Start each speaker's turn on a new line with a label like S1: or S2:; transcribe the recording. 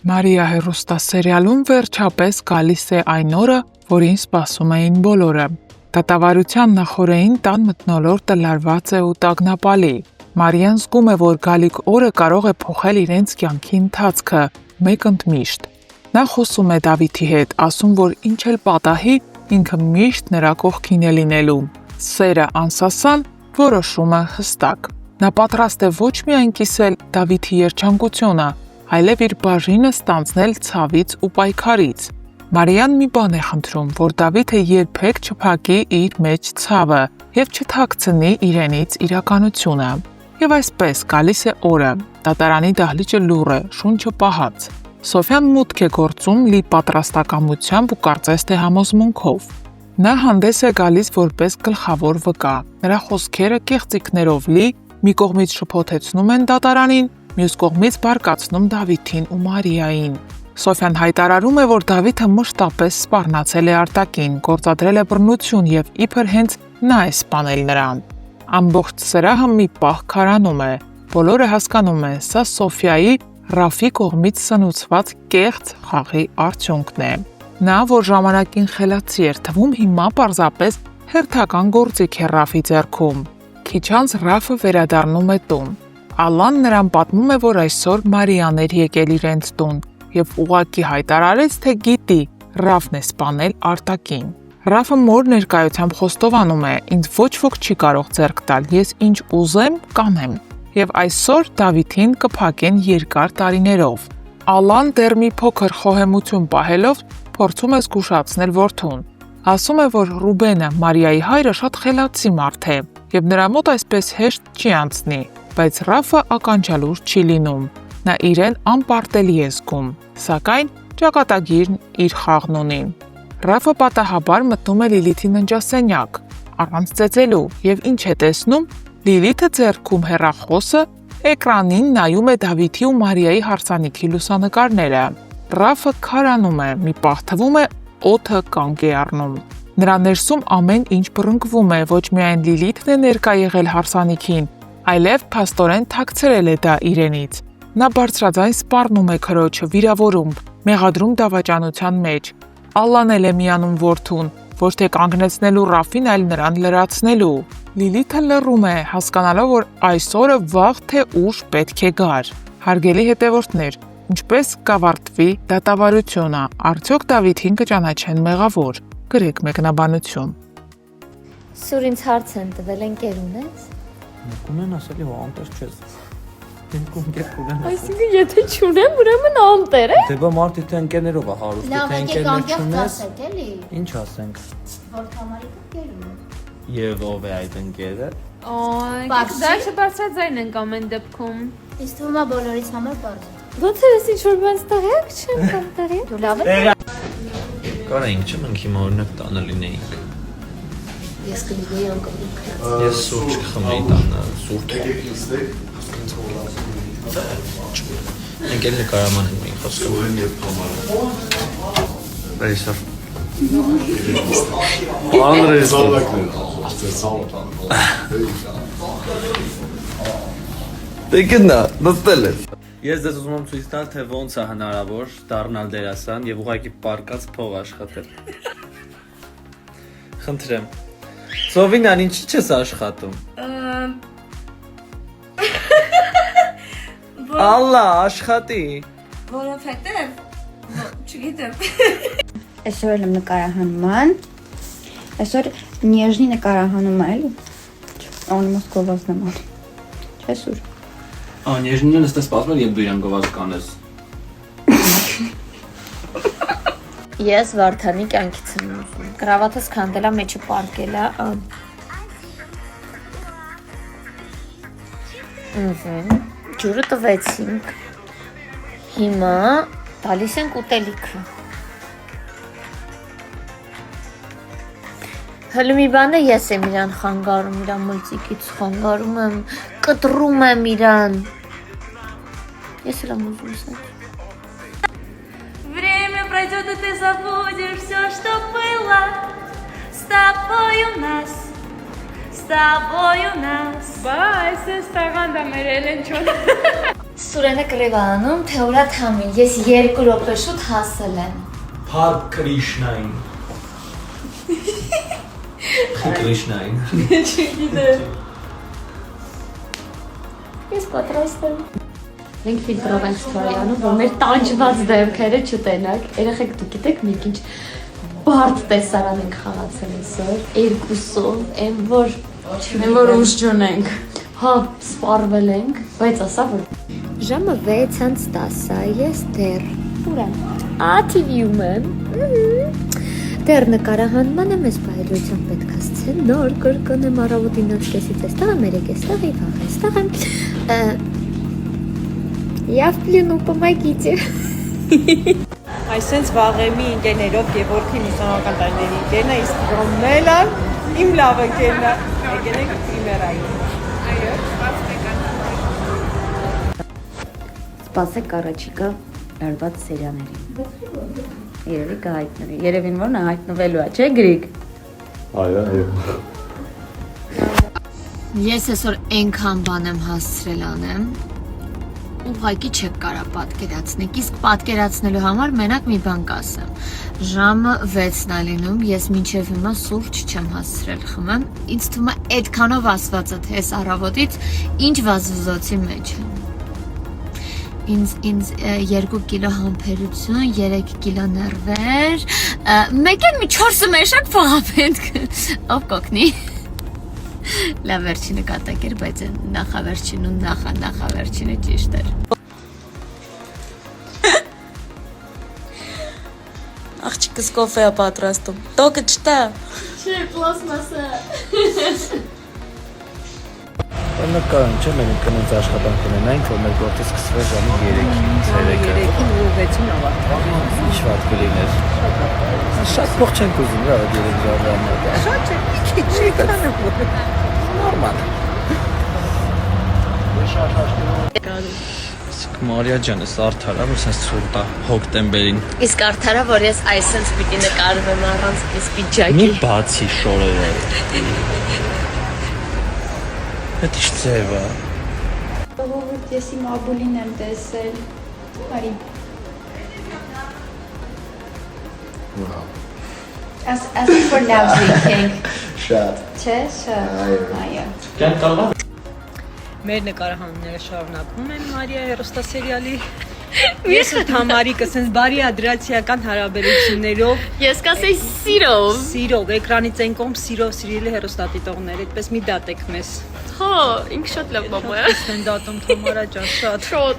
S1: Մարիա հեռուստասերիալում վերջապես գալիս է այն օրը, որին սպասում էին բոլորը։ Դատավարության նախօրեին տան մթնոլորտը լարված է ու տագնապալի։ Մարիան զգում է, որ գալիք օրը կարող է փոխել իրենց կյանքի ընթացքը, մեկ ընդմիշտ։ Նա խոսում է Դավիթի հետ, ասում, որ ինչ էլ պատահի, ինքը միշտ նրա կողքին է լինելու։ Սերը անսասան, որոշումը հստակ։ Նա պատրաստ է ոչ միայն կիսել Դավիթի երջանկությունը, այլև իր բաժինը ստանձնել ցավից ու պայքարից։ Մարիան մի բան է խնդրում, որ Դավիթը երբեք չփակի իր մեջ ցավը եւ չթաքցնի իրենից իրականությունը։ Եվ այսպես գալիս է օրը, դատարանի դահլիճը լուռ է, շունչը պահած։ Սոֆյան մուտք է գործում լի պատրաստակամությամբ ու կարծես թե համոզմունքով։ Նա հանդես է գալիս որպես գլխավոր վկա։ Նրա խոսքերը կեղծիքներով լի, մի կողմից շփոթեցնում են դատարանին, մյուս կողմից բարկացնում Դավիթին ու Մարիային։ Սոֆյան հայտարարում է, որ Դավիթը մշտապես սպառնացել է արտակին, գործադրել է բռնություն եւ իբր հենց նա է սպանել նրան։ Ամբողջ սրահը մի պահ քարանում է։ Բոլորը հասկանում են, սա Սոֆիայի Ռաֆի կողմից սնուցված կեղծ խաղի արդյունքն է։ Նա, որ ժամանակին խելացի էր թվում, հիմա պարզապես հերթական գործիք է Ռաֆի ձեռքում։ Քիչ անց Ռաֆը վերադառնում է տուն։ Ալլան նրան պատմում է, որ այսօր Մարիան էր եկել իրենց տուն եւ ուղղակի հայտարարեց, թե գիտի, Ռաֆն է սպանել արտակին։ Ռաֆը մոր ներկայությամբ խոստովանում է. ինձ ոչ ոք չի կարող ձեռք տալ, ես ինչ ուզեմ, կանեմ։ Եվ այսօր Դավիթին կփակեն երկար տարիներով։ Ալլան դեռ մի փոքր խոհեմություն պահելով փորձում է զգուշացնել որդուն։ Ասում է, որ Ռուբենը, Մարիայի հայրը, շատ խելացի մարդ է եւ նրա մոտ այսպես հեշտ չի անցնի, բայց Ռաֆը ականջալուր չի լինում։ Նա իրեն անպարտելի է զգում, սակայն ճակատագիրն իր խաղն ունի։ Ռաֆը պատահաբար մտնում է Լիլիթի ննջասենյակ, առանց ծեծելու, եւ ինչ է տեսնում, Լիլիթը ձեռքում հեռախոսը էկրանին նայում է Դավիթի ու Մարիայի հարսանիքի լուսանկարները։ Ռաֆը քարանում է, մի պահ թվում է օդը կանգ է առնում։ Նրա ներսում ամեն ինչ բռնկվում է, ոչ միայն Լիլիթն է ներկա եղել հարսանիքին, այլև փաստորեն թաքցրել է դա իրենից։ Նա բարձրաձայն սպառնում է քրոջը, վիրավորում, մեղադրում դավաճանության մեջ։ Ալլան էլ է միանում որդուն, ոչ թե կանգնեցնելու Ռաֆին, այլ նրան լրացնելու։ Լիլիթը լռում է, հասկանալով, որ այսօրը վաղ թե ուշ պետք է գար։ Հարգելի հետևորդներ, ինչպես կավարտվի դատավարությունը, արդյոք Դավիթին կճանաչեն մեղավոր։ Գրեք մեկնաբանություն։
S2: Սուր ինձ հարց են տվել, ընկեր ունես։
S3: Ունեն ասելի հո անտեր չես։ Դու ընկեր ունեն։
S2: Այսինքն եթե չունեմ, ուրեմն անտեր է։
S3: Դե բա մարդի թե ընկերներով է հարուստ, թե ընկերներ չունես։
S2: էլի։
S3: Ինչ ասենք։
S2: Որ կամարի ընկեր ունի։
S3: Եվ ով է այդ ընկերը։
S4: Այ, դա չբարձրաձայն ենք ամեն դեպքում։
S2: Իսկ թվում է բոլորից համար բարձր։
S4: Ոնց է ինչ որ բան ստեղյակ չեմ կամ տեղի։
S2: Դու լավ ես։
S3: Կարայինք չեմ ընկի օրինակ տանը լինեինք։
S2: Ես կլինեի անկողնիկ։
S3: Ես սուրճ կխմեի տանը, սուրճ։ Ընկերները կարաման են մենք խոսքը։ Բերիսար։ Անդրես Դե գնա, նստել ես։ Ես ձեզ ուզում եմ ցույց տալ, թե ոնց է հնարավոր դառնալ դերասան եւ ուղղակի պարկած փող աշխատել։ Խնդրեմ։ Սովինան, ինչի՞ չես աշխատում։ Ալլա, աշխատի։
S4: Որովհետև չգիտեմ։
S5: Այսօր եմ նկարահանման։ Այսօր նեժնի նկարահանում է, էլի։ Անիմոս գովազդն եմ անում։ Չէ՞ սուր։
S6: Նեժնին ես սպասում եմ դու իրան գովազ կանես։
S2: Ես Վարդանի կյանքից եմ ուզում։ Կրավատս քանդելա, մեջը պարկելա։ Ջուրը տվեցինք։ Հիմա տալիս ենք ուտելիքը։ Հələ մի բան է, ես եմ իրան խանգարում, իրան մլծիկից խանգարում եմ, կտրում եմ իրան։ Ես էլ եմ ուզում սա։
S4: Время пройдет, и ты забудешь все, что было. С тобой у нас, с тобой у нас. Բայց ես տաղանդա մեր Էլեն չոն։
S2: Սուրենը կրևանում, թե ուրա թամին, ես 2 րոպե շուտ հասել եմ։
S3: Փար Կրիշնային։ Կրիշնային։
S2: Ես պատրաստ եմ։ Մենք ֆիլտրով ենք ստորյանում, որ մեր տանջված դեմքերը չտենակ։ Երեխեք դուք գիտեք մենք ինչ բարդ տեսարան ենք խաղացել այսօր, երկուսով, այն որ ուժջուն ենք։ Հա, սպառվել ենք, բայց ասա որ ժամը 6:10, ես դեռ ուր եմ։ TV-ում եմ։ Դեռ նկարահանման եմ, ես բայրությամբ պետք է սցենար կրկնեմ առավոտին 9:30-ից էստեղ եմ, 3:00-ից и վաղ էստեղ եմ։ Я в плену, помогите։
S7: Այսենց վաղեմի ընկերներով Գևորգի մուսոնական տարիների ընկերն է, իսկ Ռոմելը իմ լավ ընկերն է։ Եկեք պրիմերայի։
S2: Սպասեք առաջիկա լարված սերիաներին։ Երևի կհայտնվի։ Երևին որ նա հայտնվելու է, չէ՞ Գրիգ։
S3: Այո։
S2: Ես այսօր այնքան բան եմ հասցրել անեմ, ուղղակի չեք կարա պատկերացնեք, իսկ պատկերացնելու համար մենակ մի բան կասեմ։ Ժամը 6-ն է լինում, ես մինչև հիմա սուրճ չեմ հասցրել խմեմ, ինձ թվում է այդքանով ասվածը թե այս առավոտից ինչ վազվզոցի մեջ եմ։ Ինձ 2 կիլո համբերություն, 3 կիլո նервեր, մեկ էլ մի 4 մեշակ փողապետք, ով կօգնի։ Լավ վերջինը կատակ էր, բայց նախավերջին ու նախավերջինը ճիշտ էր։
S8: Աղջիկս կոֆե է պատրաստում։ Տոկը չտա։
S2: Չէ, պլաստմասը։
S3: Նկարում չէ, մենք կնոց աշխատանք ունենանք, որ մեր գործը սկսվի ժամը 3-ին, 3-ը։
S7: 3-ին ու 6-ին ավարտվի։
S3: Ինչ վատ կլիներ։ Շատ փող չենք ուզում, რა, 3 ժամը համար։
S7: Շատ չէ, չի կանը որ։
S3: Նորմալ։ Մարիա ջան, էս արդարա, որ sense ցուրտ է հոկտեմբերին։
S2: Իսկ արդարա, որ ես այսպես պիտի նկարվեմ առանց այս
S3: Մի
S2: պիջակի։
S3: բացի շորերը։ Դա ինչ ձև է։
S5: Ողորդ, ես իմ աբուլին եմ տեսել։ Արի։ As for love drinking.
S3: Շատ։
S5: Չէ, շատ։ Այո։
S3: Կան կարող է։
S7: Մեր նկարահանումները շարունակվում են Մարիա հեռուստասերիալի։ Ես ու Թամարիկը sense բարի ադրացիական հարաբերություններով,
S2: Ես կասեի սիրով։
S7: սիրով, էկրանից այն կողմ սիրով սիրելի հեռուստադիտողներ, այդպես մի դատեք մեզ։
S2: Հա, ինքը շատ լավ բաբա է։
S7: Ես են դատում Թամարա ջան, շատ։
S2: Շոտ։